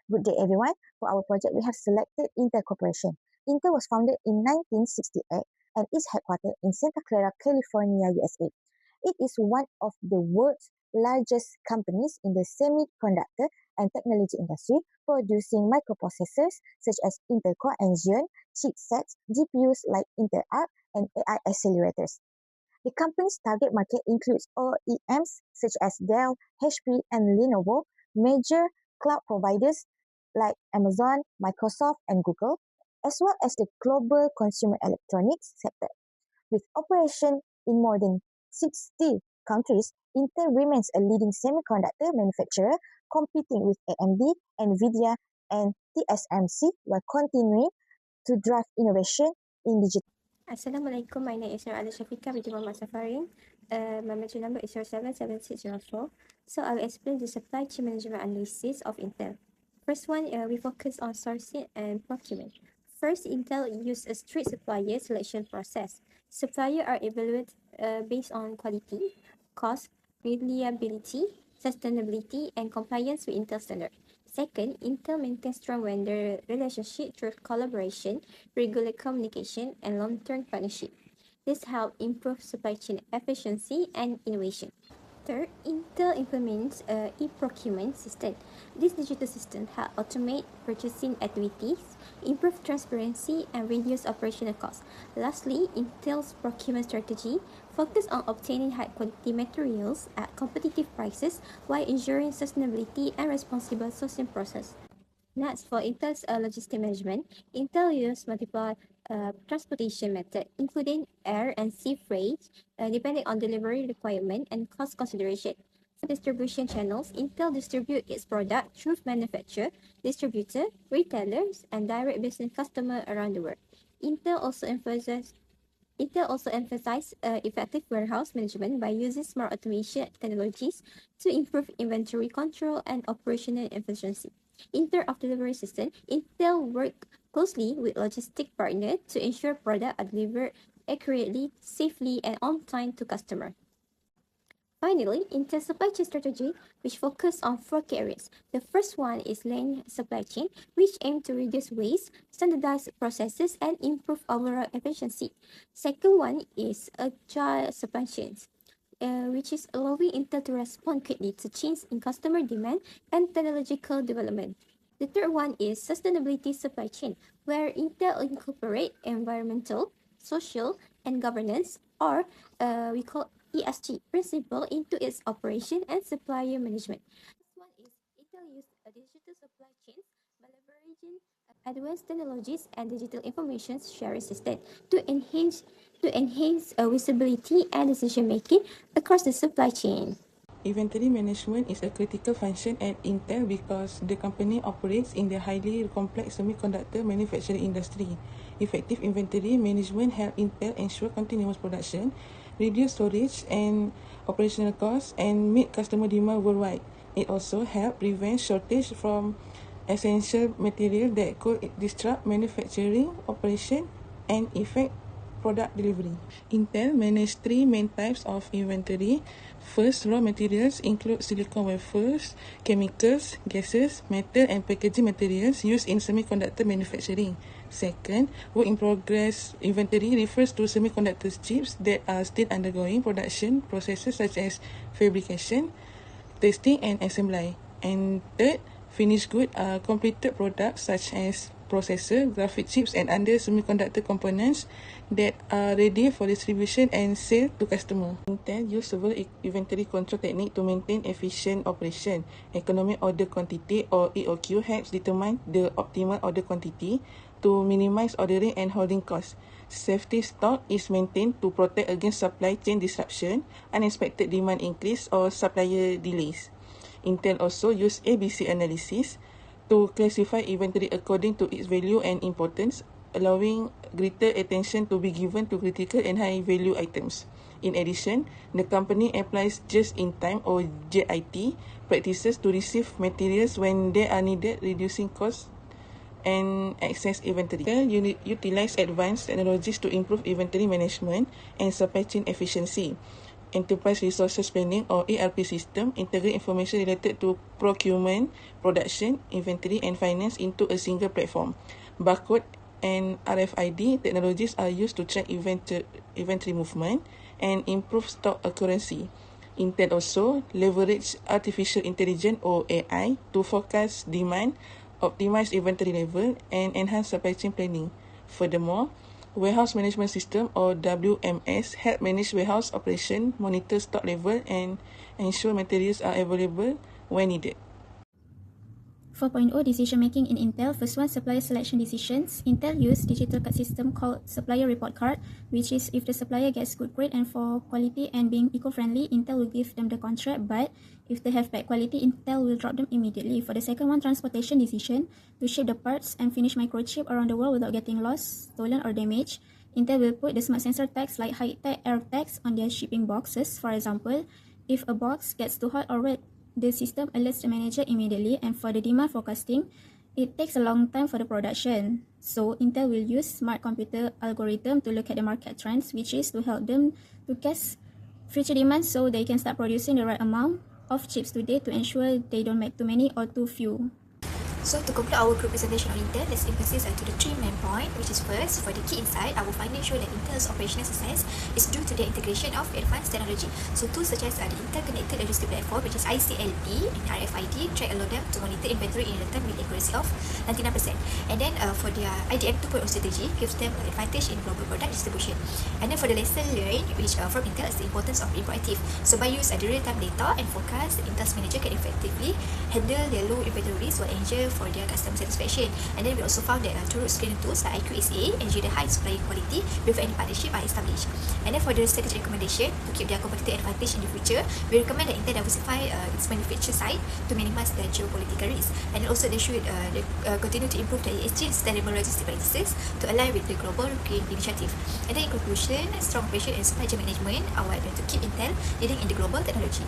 Good day everyone. For our project, we have selected Intel Corporation. Intel was founded in 1968 and is headquartered in Santa Clara, California, USA. It is one of the world's largest companies in the semiconductor and technology industry, producing microprocessors such as Intel Core and Xeon, chipsets, GPUs like Intel Arc, and AI accelerators. The company's target market includes OEMs such as Dell, HP, and Lenovo, major cloud providers like Amazon, Microsoft, and Google, as well as the global consumer electronics sector. With operation in more than 60 countries, Intel remains a leading semiconductor manufacturer, competing with AMD, NVIDIA, and TSMC while continuing to drive innovation in digital. Assalamualaikum, my name is NURUL with SAFARIN. My material number is 077604. So I will explain the supply chain management analysis of Intel. First one, we focus on sourcing and procurement. First, Intel uses a strict supplier selection process. Suppliers are evaluated based on quality, cost, reliability, sustainability, and compliance with Intel standard. Second, Intel maintains strong vendor relationship through collaboration, regular communication, and long-term partnership. This helps improve supply chain efficiency and innovation. Third, Intel implements a e-procurement system. This digital system helps automate purchasing activities, improve transparency, and reduce operational costs. Lastly, Intel's procurement strategy focuses on obtaining high-quality materials at competitive prices while ensuring sustainability and responsible sourcing process. Next, for Intel's logistic management, Intel uses multiple transportation methods, including air and sea freight, depending on delivery requirement and cost consideration. For distribution channels, Intel distributes its product through manufacturer, distributor, retailers, and direct business customers around the world. Intel also emphasizes effective warehouse management by using smart automation technologies to improve inventory control and operational efficiency. In terms of delivery system, Intel works closely with logistic partners to ensure products are delivered accurately, safely, and on time to customers. Finally, Intel's supply chain strategy, which focuses on 4 key areas. The first one is lean supply chain, which aims to reduce waste, standardize processes, and improve overall efficiency. Second one is agile supply chains, which is allowing Intel to respond quickly to change in customer demand and technological development. The third one is sustainability supply chain, where Intel incorporates environmental, social, and governance, or we call ESG principle into its operation and supplier management. This one is Intel uses a digital supply chain by leveraging advanced technologies and digital information sharing system to enhance visibility and decision making across the supply chain. Inventory management is a critical function at Intel because the company operates in the highly complex semiconductor manufacturing industry. Effective inventory management helps Intel ensure continuous production, reduce storage and operational costs, and meet customer demand worldwide. It also helps prevent shortage from essential material that could disrupt manufacturing operation and affect product delivery. Intel manages 3 main types of inventory. First, raw materials include silicon wafers, chemicals, gases, metal and packaging materials used in semiconductor manufacturing. Second, work in progress inventory refers to semiconductor chips that are still undergoing production processes such as fabrication, testing and assembly. And third, finished goods are completed products such as processor, graphic chips and other semiconductor components that are ready for distribution and sale to customer. Intel use several inventory control techniques to maintain efficient operation. Economic order quantity or EOQ helps determine the optimal order quantity to minimize ordering and holding costs. Safety stock is maintained to protect against supply chain disruption, unexpected demand increase or supplier delays. Intel also use ABC analysis to classify inventory according to its value and importance, allowing greater attention to be given to critical and high-value items. In addition, the company applies just-in-time or JIT practices to receive materials when they are needed, reducing costs and excess inventory. Intel utilize advanced technologies to improve inventory management and supply chain efficiency. Enterprise Resources Planning or ERP system, integrate information related to procurement, production, inventory and finance into a single platform. Barcode and RFID technologies are used to track inventory movement and improve stock accuracy. Intel also leverage artificial intelligence or AI to forecast demand, optimize inventory level and enhance supply chain planning. Furthermore, Warehouse Management System or WMS help manage warehouse operation, monitor stock level and ensure materials are available when needed. 4.0 decision making in Intel. First one, supplier selection decisions. Intel use digital card system called supplier report card, which is if the supplier gets good grade and for quality and being eco-friendly, Intel will give them the contract, but if they have bad quality, Intel will drop them immediately. For the second one, transportation decision, to ship the parts and finish microchip around the world without getting lost, stolen or damaged, Intel will put the smart sensor tags like high-tech air tags on their shipping boxes. For example, if a box gets too hot or wet, the system alerts the manager immediately, and for the demand forecasting, it takes a long time for the production. So Intel will use smart computer algorithm to look at the market trends, which is to help them to guess future demand so they can start producing the right amount of chips today to ensure they don't make too many or too few. So to conclude our group presentation on Intel, let's emphasize to the three main points, which is first, for the key insight, our findings show that Intel's operational success is due to the integration of advanced technology. So tools such as the Intel Connected Logistics Platform, which is ICLP, and RFID, track allow them to monitor inventory in real time with accuracy of 99%. And then for their IDM 2.0 strategy, gives them an advantage in global product distribution. And then for the lesson learned, which from Intel is the importance of being proactive. So by use the real-time data and forecast, Intel's manager can effectively handle their low inventory risk while ensure for their customer satisfaction. And then we also found that through screening tools like IQSA ensure the high supply quality before any partnership are established. And then for the strategic recommendation to keep their competitive advantage in the future, we recommend that Intel diversify its manufacturing site to minimize the geopolitical risk. And then also they should continue to improve the ESG sustainable logistics practices to align with the global green initiative. And then in conclusion, strong operation and supply chain management are what to keep Intel leading in the global technology.